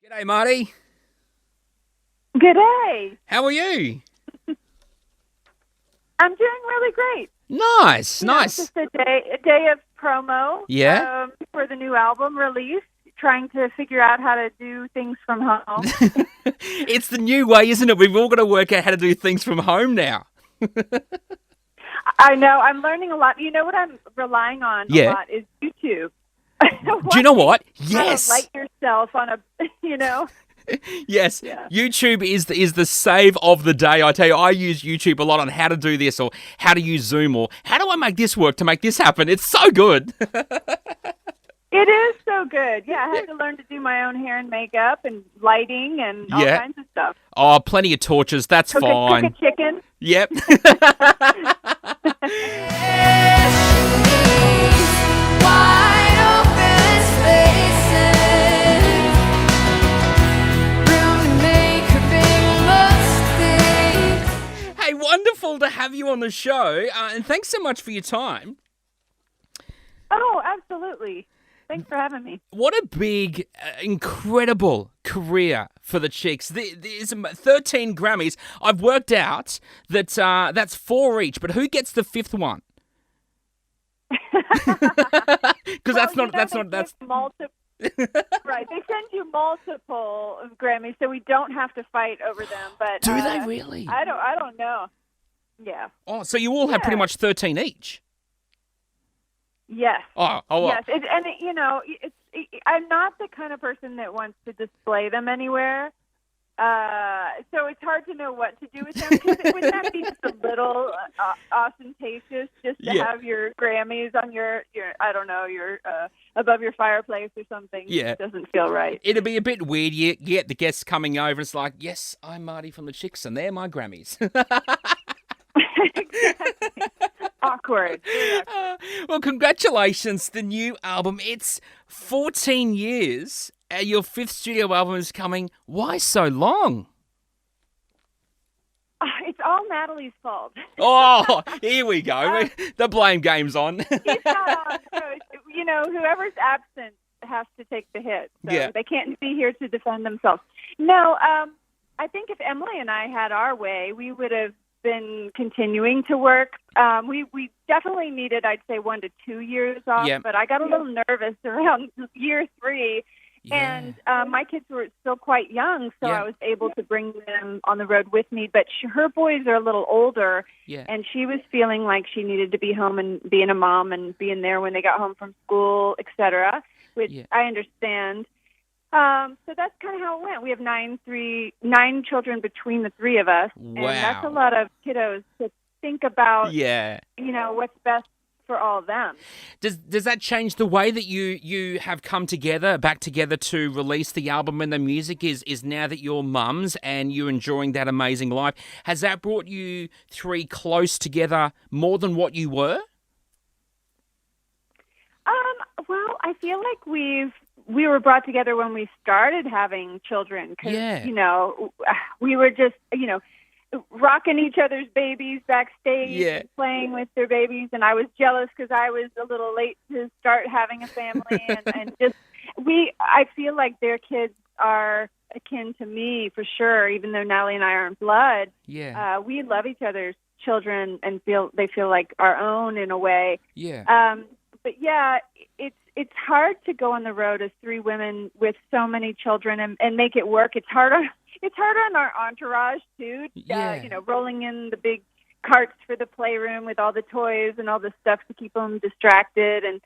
G'day, Marty. Good day. How are you? I'm doing really great. Nice, You know, nice. just a day of promo. Yeah? For the new album release. Trying to figure out how to do things from home. It's the new way, isn't it? We've all got to work out how to do things from home now. I know. I'm learning a lot. You know what I'm relying on a Yeah. lot is YouTube. Do you know what? How Yes. to light yourself on a, you know. Yes. Yeah. YouTube is the save of the day. I tell you, I use YouTube a lot on how to do this or how to use Zoom or how do I make this work to make this happen. It's so good. It is so good. Yeah, I had to learn to do my own hair and makeup and lighting and all Yeah. kinds of stuff. Oh, plenty of torches. That's Cook fine. a chicken. Yep. Hey, wonderful to have you on the show, and thanks so much for your time. Oh, absolutely. Thanks for having me. What a big, incredible career for the Chicks. There's 13 Grammys. I've worked out that that's 4 each, but who gets the fifth one? Because that's not multiple. Right, they send you multiple Grammys, so we don't have to fight over them. But Do they really? I don't know. Yeah. Oh, so you all have pretty much 13 each. Yes. Oh, well. Yes, I'm not the kind of person that wants to display them anywhere. So it's hard to know what to do with them. Wouldn't that be just a little ostentatious just to have your Grammys on your I don't know, your above your fireplace or something? Yeah. It doesn't feel right. It'd be a bit weird. You get the guests coming over. It's like, yes, I'm Marty from the Chicks, and they're my Grammys. Exactly. Awkward. Well, congratulations. The new album. It's 14 years. Your fifth studio album is coming. Why so long? It's all Natalie's fault. Oh, here we go. The blame game's on. He's not on. So, whoever's absent has to take the hit. So Yeah. they can't be here to defend themselves. No, I think if Emily and I had our way, we would have been continuing to work. We definitely needed, I'd say, 1 to 2 years off, Yeah. but I got a little nervous around year 3. Yeah. And my kids were still quite young, so Yeah. I was able to bring them on the road with me. But her boys are a little older, Yeah. and she was feeling like she needed to be home and being a mom and being there when they got home from school, etc., which Yeah. I understand. So that's kind of how it went. We have 9 children between the 3 of us, Wow. and that's a lot of kiddos to think about. Yeah. What's best for all of them. Does that change the way that you have come back together to release the album and the music is now that you're mums and you're enjoying that amazing life? Has that brought you 3 close together more than what you were? Well, I feel like we were brought together when we started having children because, we were just, rocking each other's babies backstage and playing with their babies. And I was jealous because I was a little late to start having a family. and I feel like their kids are akin to me for sure, even though Natalie and I aren't blood. Yeah. We love each other's children and they feel like our own in a way. Yeah. But yeah, it's hard to go on the road as 3 women with so many children and make it work. It's hard on our entourage too. Yeah. Rolling in the big carts for the playroom with all the toys and all the stuff to keep them distracted, and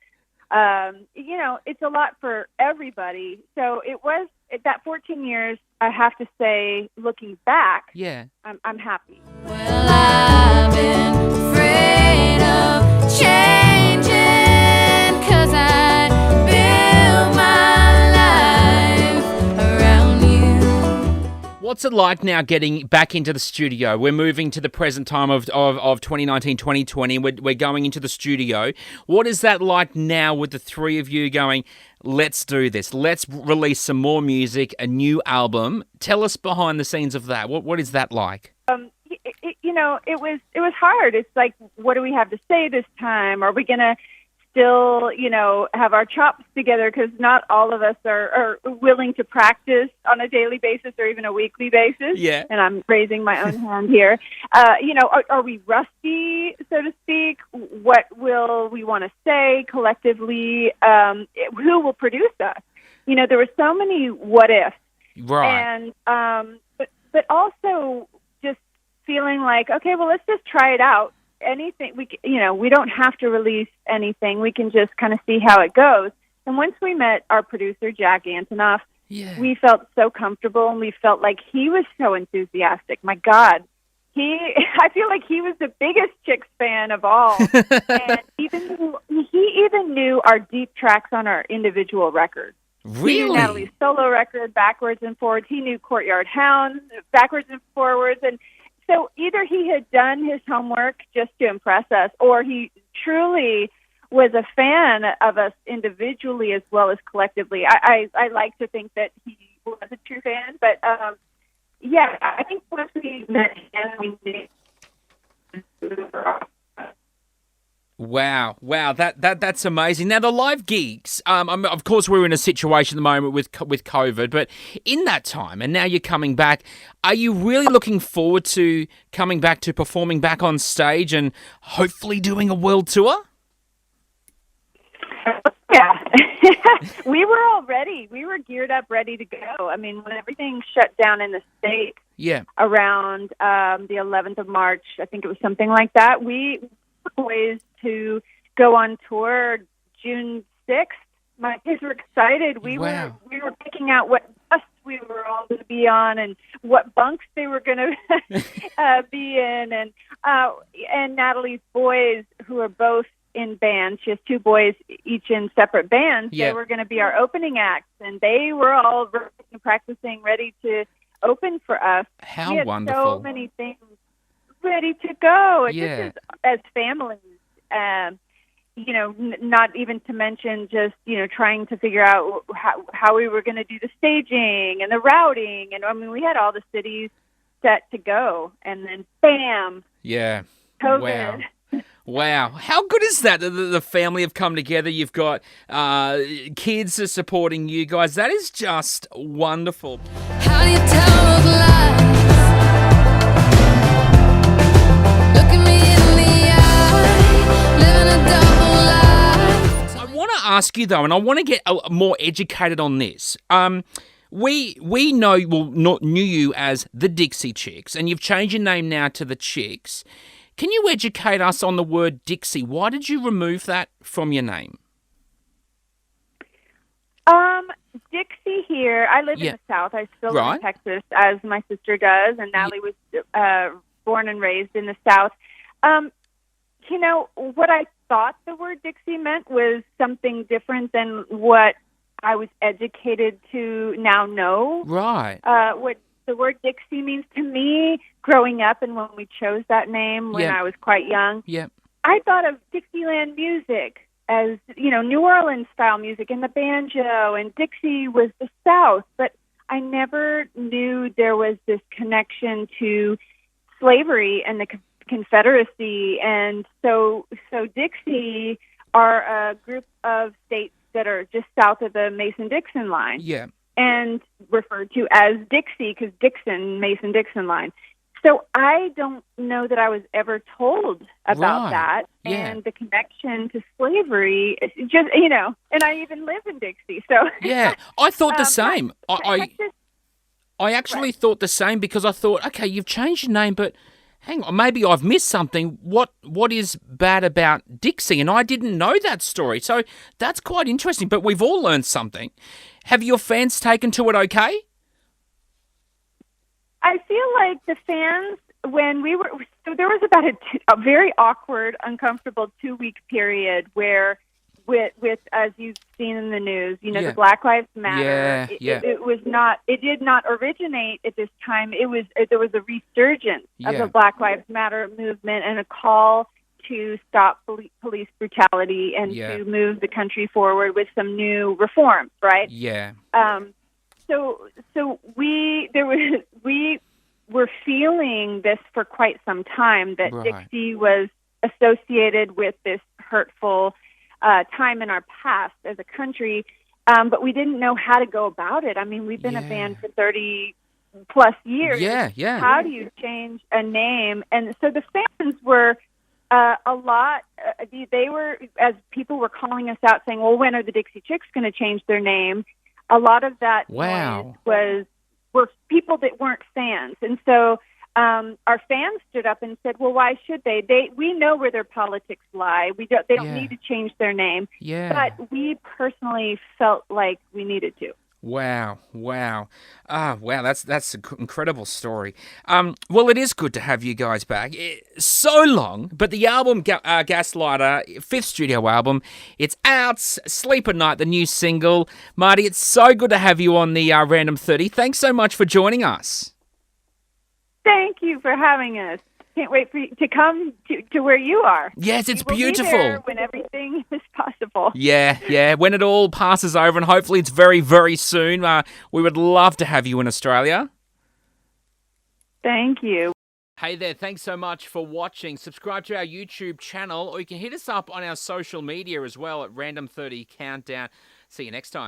it's a lot for everybody. So it was that 14 years. I have to say, looking back, Yeah. I'm happy. Well, I've been afraid of changing 'cause I built my life around you. What's it like now getting back into the studio? We're moving to the present time of 2019, 2020. We're going into the studio. What is that like now with the 3 of you going, let's do this. Let's release some more music, a new album. Tell us behind the scenes of that. What is that like? It was hard. It's like, what do we have to say this time? Are we going to still, have our chops together, because not all of us are willing to practice on a daily basis or even a weekly basis. Yeah. And I'm raising my own hand here. Are we rusty, so to speak? What will we want to say collectively? Who will produce us? There were so many what ifs. Right. And, but also just feeling like, okay, well, let's just try it out. Anything we don't have to release anything. We can just kind of see how it goes. And once we met our producer, Jack Antonoff, we felt so comfortable, and we felt like he was so enthusiastic. My God, I feel like he was the biggest Chicks fan of all. And he even knew our deep tracks on our individual records. Really? He knew Natalie's solo record, Backwards and Forwards. He knew Courtyard Hounds, Backwards and Forwards. And so either he had done his homework just to impress us, or he truly was a fan of us individually as well as collectively. I like to think that he was a true fan. But, I think once we met him, we knew. Wow, that's amazing. Now the live gigs, of course we're in a situation at the moment with COVID, but in that time, and now you're coming back, are you really looking forward to coming back to performing back on stage and hopefully doing a world tour? Yeah, we were all ready. We were geared up, ready to go. I mean, when everything shut down in the States around the 11th of March, I think it was something like that, we were poised to go on tour June 6th. My kids were excited. We were picking out what bus we were all going to be on and what bunks they were going to be in. And Natalie's boys, who are both in bands, she has two boys each in separate bands, they were going to be our opening acts, and they were all practicing, ready to open for us. How we had wonderful. So many things ready to go. Just as families, not even to mention just, trying to figure out how we were going to do the staging and the routing. And I mean, we had all the cities set to go, and then bam. Yeah. COVID. Wow. How good is that? The family have come together. You've got kids are supporting you guys. That is just wonderful. How do you tell those lies? Look at me in the eye, living a double life. I want to ask you though, and I want to get more educated on this. We knew you as the Dixie Chicks, and you've changed your name now to the Chicks. Can you educate us on the word Dixie? Why did you remove that from your name? Dixie here. I live in the South. I still live in Texas, as my sister does, and Natalie was born and raised in the South. What I thought the word Dixie meant was something different than what I was educated to now know. Right. What the word Dixie means to me growing up, and when we chose that name when I was quite young, I thought of Dixieland music as, New Orleans style music and the banjo, and Dixie was the South, but I never knew there was this connection to slavery and the Confederacy. And so Dixie are a group of states that are just south of the Mason-Dixon line. Yeah. And referred to as Dixie because Dixon, Mason-Dixon line. So I don't know that I was ever told about that and the connection to slavery. Just and I even live in Dixie. So I thought the same. I actually thought the same because I thought, okay, you've changed your name, but hang on, maybe I've missed something. What is bad about Dixie? And I didn't know that story. So that's quite interesting. But we've all learned something. Have your fans taken to it okay? I feel like the fans, when we were, so there was about a very awkward, uncomfortable 2-week period where, with as you've seen in the news, the Black Lives Matter. It did not originate at this time. There was a resurgence of the Black Lives Matter movement and a call to stop police brutality and to move the country forward with some new reforms, right? Yeah. So we were feeling this for quite some time, that Dixie was associated with this hurtful time in our past as a country, but we didn't know how to go about it. I mean, we've been a band for 30-plus years. Yeah. How do you change a name? And so the fans were a lot. They were, as people were calling us out saying, well, when are the Dixie Chicks going to change their name? A lot of that noise were people that weren't fans. And so our fans stood up and said, well, why should they? We know where their politics lie. They don't need to change their name. Yeah. But we personally felt like we needed to. Wow. That's an incredible story. Well, it is good to have you guys back. So long, but the album Gaslighter, fifth studio album, it's out. Sleep at Night, the new single. Marty, it's so good to have you on the Random 30. Thanks so much for joining us. Thank you for having us. Can't wait for you to come to where you are. Yes, it's beautiful. Be there when everything is possible. Yeah. When it all passes over, and hopefully it's very, very soon. We would love to have you in Australia. Thank you. Hey there, thanks so much for watching. Subscribe to our YouTube channel, or you can hit us up on our social media as well at Random 30 Countdown. See you next time.